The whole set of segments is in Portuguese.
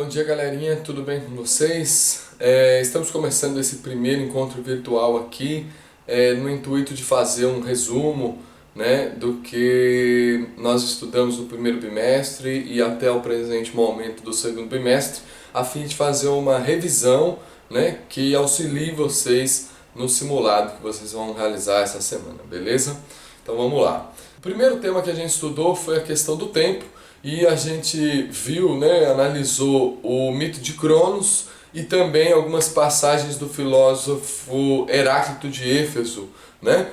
Bom dia, galerinha, tudo bem com vocês? Estamos começando esse primeiro encontro virtual aqui no intuito de fazer um resumo, né, do que nós estudamos no primeiro bimestre e até o presente momento do segundo bimestre, a fim de fazer uma revisão, né, que auxilie vocês no simulado que vocês vão realizar essa semana, beleza? Então vamos lá. O primeiro tema que a gente estudou foi a questão do tempo. E a gente viu, né, analisou o mito de Cronos e também algumas passagens do filósofo Heráclito de Éfeso, né?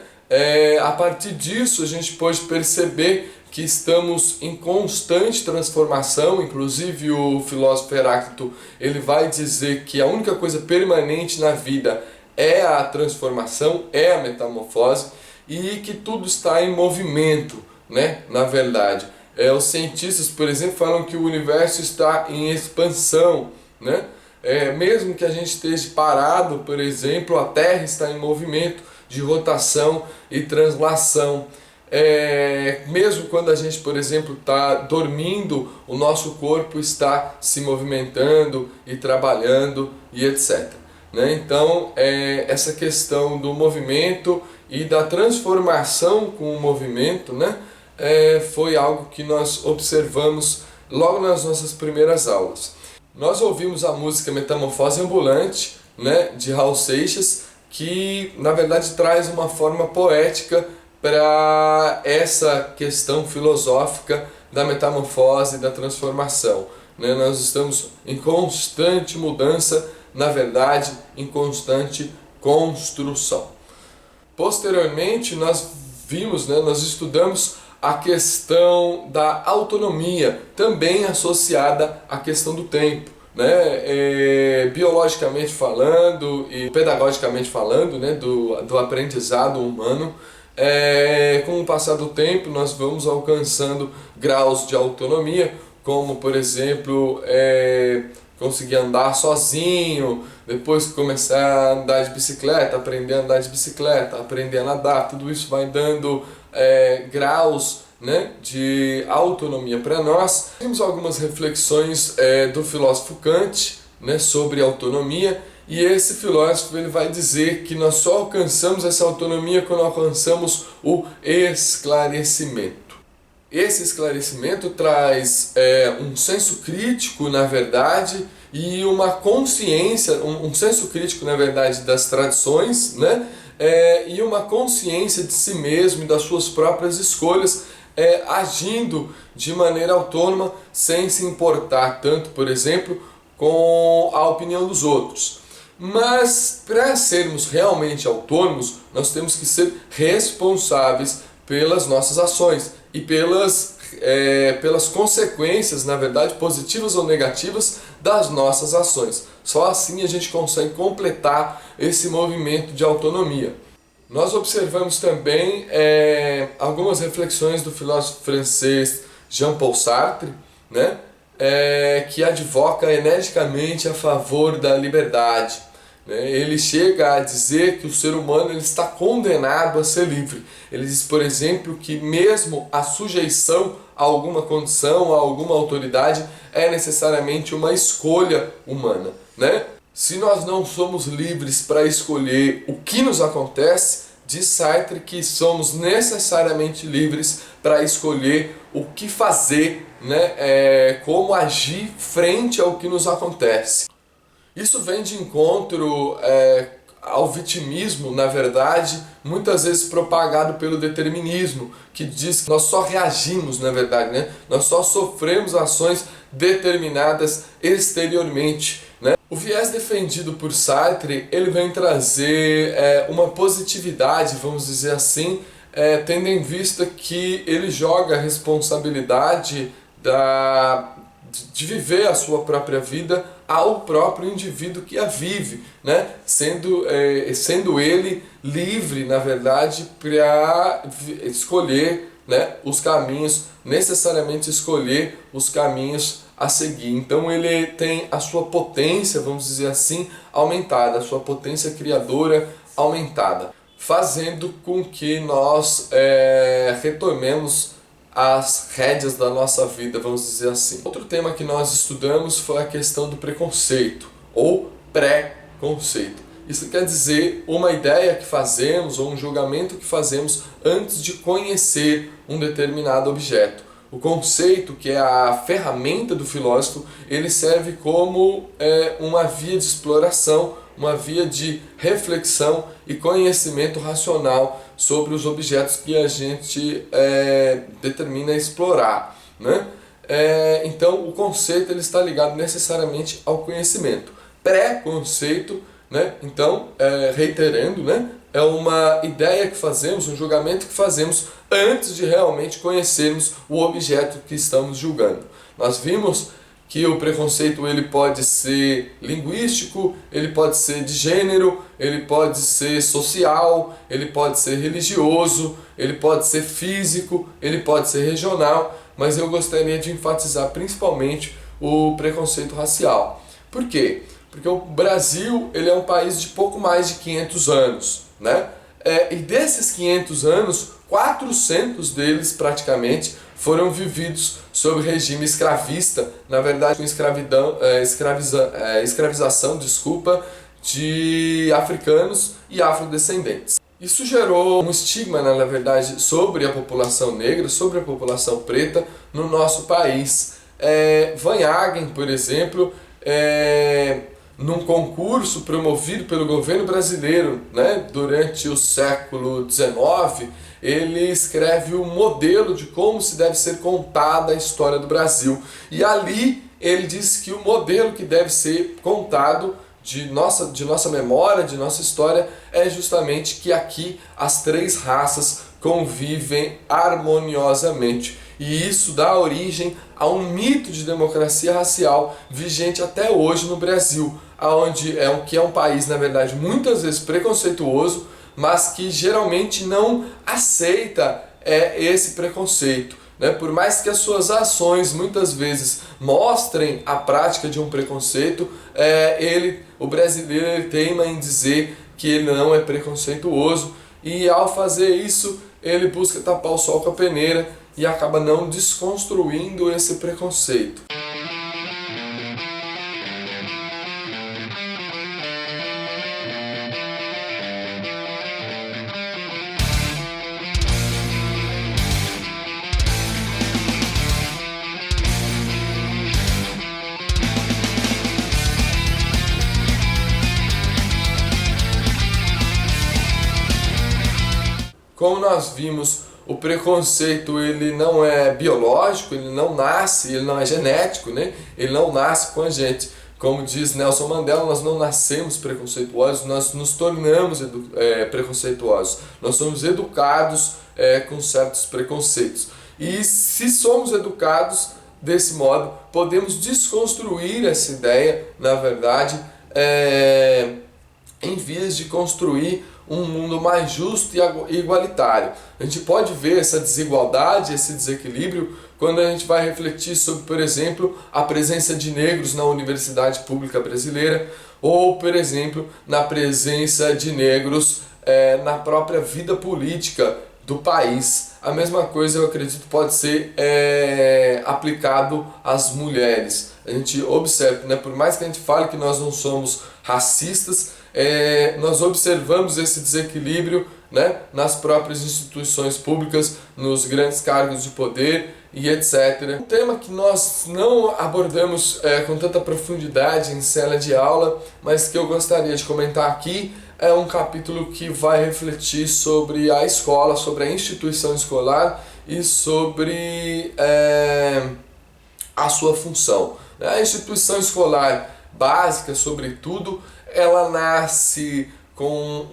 A partir disso a gente pôde perceber que estamos em constante transformação. Inclusive o filósofo Heráclito ele vai dizer que a única coisa permanente na vida é a transformação, é a metamorfose, e que tudo está em movimento, né, na verdade. Os cientistas, por exemplo, falam que o universo está em expansão, né? Mesmo que a gente esteja parado, por exemplo, a Terra está em movimento de rotação e translação. Mesmo quando a gente, por exemplo, está dormindo, o nosso corpo está se movimentando e trabalhando e etc. Né? Então, essa questão do movimento e da transformação com o movimento, né? Foi algo que nós observamos logo nas nossas primeiras aulas. Nós ouvimos a música Metamorfose Ambulante, né, de Raul Seixas, que na verdade traz uma forma poética para essa questão filosófica da metamorfose e da transformação. Né? Nós estamos em constante mudança, na verdade, em constante construção. Posteriormente, nós vimos, né, nós estudamos a questão da autonomia, também associada à questão do tempo, né? Biologicamente falando e pedagogicamente falando, né, do aprendizado humano. Com o passar do tempo nós vamos alcançando graus de autonomia, como por exemplo conseguir andar sozinho, depois começar a andar de bicicleta, aprender a andar de bicicleta, aprender a nadar. Tudo isso vai dando graus, né, de autonomia para nós. Temos algumas reflexões do filósofo Kant, né, sobre autonomia, e esse filósofo ele vai dizer que nós só alcançamos essa autonomia quando alcançamos o esclarecimento. Esse esclarecimento traz um senso crítico, na verdade, e uma consciência, um senso crítico, na verdade, das tradições, né? E uma consciência de si mesmo e das suas próprias escolhas, agindo de maneira autônoma, sem se importar tanto, por exemplo, com a opinião dos outros. Mas para sermos realmente autônomos, nós temos que ser responsáveis pelas nossas ações e pelas consequências, na verdade, positivas ou negativas das nossas ações. Só assim a gente consegue completar esse movimento de autonomia. Nós observamos também algumas reflexões do filósofo francês Jean-Paul Sartre, né, que advoca energicamente a favor da liberdade. Ele chega a dizer que o ser humano ele está condenado a ser livre. Ele diz, por exemplo, que mesmo a sujeição a alguma condição, a alguma autoridade, é necessariamente uma escolha humana, né? Se nós não somos livres para escolher o que nos acontece, diz Sartre que somos necessariamente livres para escolher o que fazer, né? Como agir frente ao que nos acontece. Isso vem de encontro ao vitimismo, na verdade, muitas vezes propagado pelo determinismo, que diz que nós só reagimos, na verdade, né? Nós só sofremos ações determinadas exteriormente, né? O viés defendido por Sartre, ele vem trazer uma positividade, vamos dizer assim, tendo em vista que ele joga a responsabilidade de viver a sua própria vida ao próprio indivíduo que a vive, né? Sendo ele livre, na verdade, para escolher, né, os caminhos, necessariamente escolher os caminhos a seguir. Então ele tem a sua potência, vamos dizer assim, aumentada, a sua potência criadora aumentada, fazendo com que nós retomemos as rédeas da nossa vida, vamos dizer assim. Outro tema que nós estudamos foi a questão do preconceito ou pré-conceito. Isso quer dizer uma ideia que fazemos ou um julgamento que fazemos antes de conhecer um determinado objeto. O conceito, que é a ferramenta do filósofo, ele serve como uma via de exploração, uma via de reflexão e conhecimento racional sobre os objetos que a gente determina explorar, né? Então, o conceito ele está ligado necessariamente ao conhecimento. Pré-conceito, né? Então, reiterando, né? É uma ideia que fazemos, um julgamento que fazemos antes de realmente conhecermos o objeto que estamos julgando. Nós vimos que o preconceito ele pode ser linguístico, ele pode ser de gênero, ele pode ser social, ele pode ser religioso, ele pode ser físico, ele pode ser regional, mas eu gostaria de enfatizar principalmente o preconceito racial. Por quê? Porque o Brasil ele é um país de pouco mais de 500 anos, né? E desses 500 anos, 400 deles praticamente foram vividos sob regime escravista, na verdade com escravização, de africanos e afrodescendentes. Isso gerou um estigma, na verdade, sobre a população negra, sobre a população preta no nosso país. Van Hagen, por exemplo, num concurso promovido pelo governo brasileiro, né, durante o século XIX, ele escreve o modelo de como se deve ser contada a história do Brasil. E ali ele diz que o modelo que deve ser contado de nossa memória, de nossa história, é justamente que aqui as três raças convivem harmoniosamente. E isso dá origem a um mito de democracia racial vigente até hoje no Brasil, que é um país, na verdade, muitas vezes preconceituoso, mas que geralmente não aceita esse preconceito, né? Por mais que as suas ações muitas vezes mostrem a prática de um preconceito, o brasileiro ele teima em dizer que ele não é preconceituoso, e ao fazer isso ele busca tapar o sol com a peneira e acaba não desconstruindo esse preconceito. Como nós vimos, o preconceito ele não é biológico, ele não nasce, ele não é genético, né? Ele não nasce com a gente. Como diz Nelson Mandela, nós não nascemos preconceituosos, nós nos tornamos preconceituosos. Nós somos educados com certos preconceitos. E se somos educados desse modo, podemos desconstruir essa ideia, na verdade, em vias de construir um mundo mais justo e igualitário. A gente pode ver essa desigualdade, esse desequilíbrio, quando a gente vai refletir sobre, por exemplo, a presença de negros na universidade pública brasileira, ou, por exemplo, na presença de negros na própria vida política do país. A mesma coisa, eu acredito, pode ser aplicado às mulheres. A gente observa, né, por mais que a gente fale que nós não somos racistas, nós observamos esse desequilíbrio, né, nas próprias instituições públicas, nos grandes cargos de poder e etc. Um tema que nós não abordamos com tanta profundidade em sala de aula, mas que eu gostaria de comentar aqui, é um capítulo que vai refletir sobre a escola, sobre a instituição escolar e sobre a sua função. A instituição escolar básica, sobretudo, ela nasce como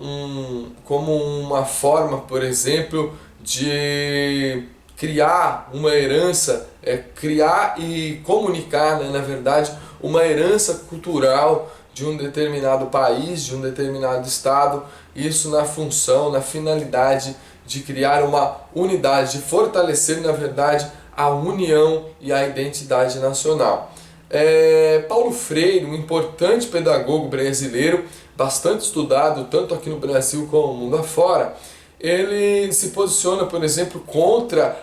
uma forma, por exemplo, de criar uma herança, criar e comunicar, né, na verdade, uma herança cultural de um determinado país, de um determinado estado, isso na função, na finalidade de criar uma unidade, de fortalecer, na verdade, a união e a identidade nacional. Paulo Freire, um importante pedagogo brasileiro, bastante estudado tanto aqui no Brasil como no mundo afora, ele se posiciona, por exemplo, contra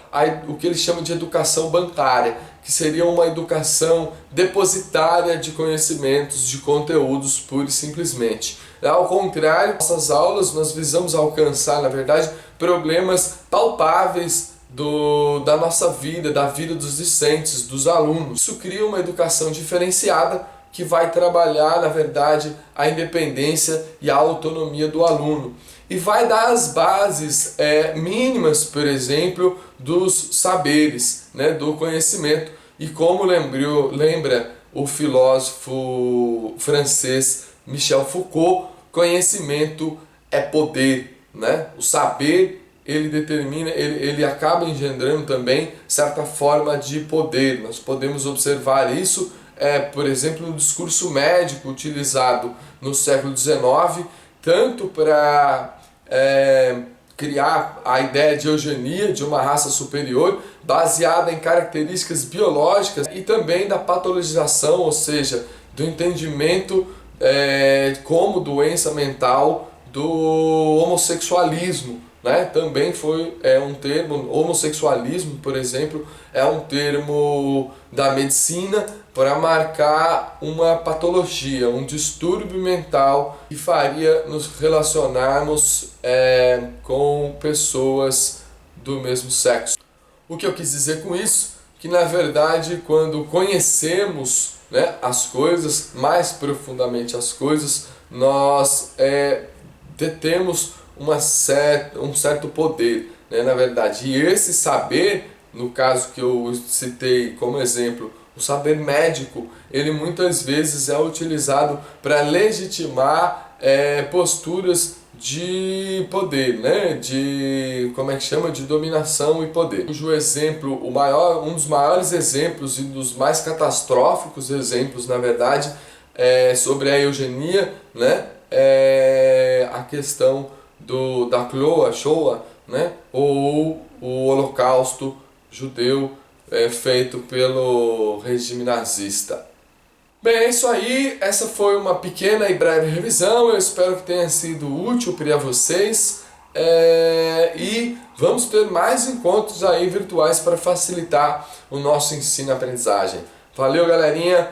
o que ele chama de educação bancária, que seria uma educação depositária de conhecimentos, de conteúdos, pura e simplesmente. Ao contrário, nossas aulas nós visamos alcançar, na verdade, problemas palpáveis da nossa vida, da vida dos discentes, dos alunos. Isso cria uma educação diferenciada que vai trabalhar, na verdade, a independência e a autonomia do aluno. E vai dar as bases mínimas, por exemplo, dos saberes, né, do conhecimento. E como lembra o filósofo francês Michel Foucault, conhecimento é poder, né? O saber ele determina, ele acaba engendrando também certa forma de poder. Nós podemos observar isso, por exemplo, no discurso médico utilizado no século XIX, tanto para criar a ideia de eugenia, de uma raça superior, baseada em características biológicas, e também da patologização, ou seja, do entendimento como doença mental do homossexualismo. Né? Também foi um termo, homossexualismo, por exemplo, é um termo da medicina para marcar uma patologia, um distúrbio mental que faria nos relacionarmos com pessoas do mesmo sexo. O que eu quis dizer com isso? Que na verdade, quando conhecemos, né, as coisas, mais profundamente as coisas, nós detemos um certo poder, né, na verdade. E esse saber, no caso que eu citei como exemplo, o saber médico, ele muitas vezes é utilizado para legitimar posturas de poder, né? De, como é que chama? De dominação e poder. Cujo exemplo, um dos maiores exemplos e dos mais catastróficos exemplos, na verdade, sobre a eugenia, né? A questão da Shoah, né? Ou o Holocausto judeu feito pelo regime nazista. Bem, é isso aí. Essa foi uma pequena e breve revisão. Eu espero que tenha sido útil para vocês. E vamos ter mais encontros aí virtuais para facilitar o nosso ensino e aprendizagem. Valeu, galerinha!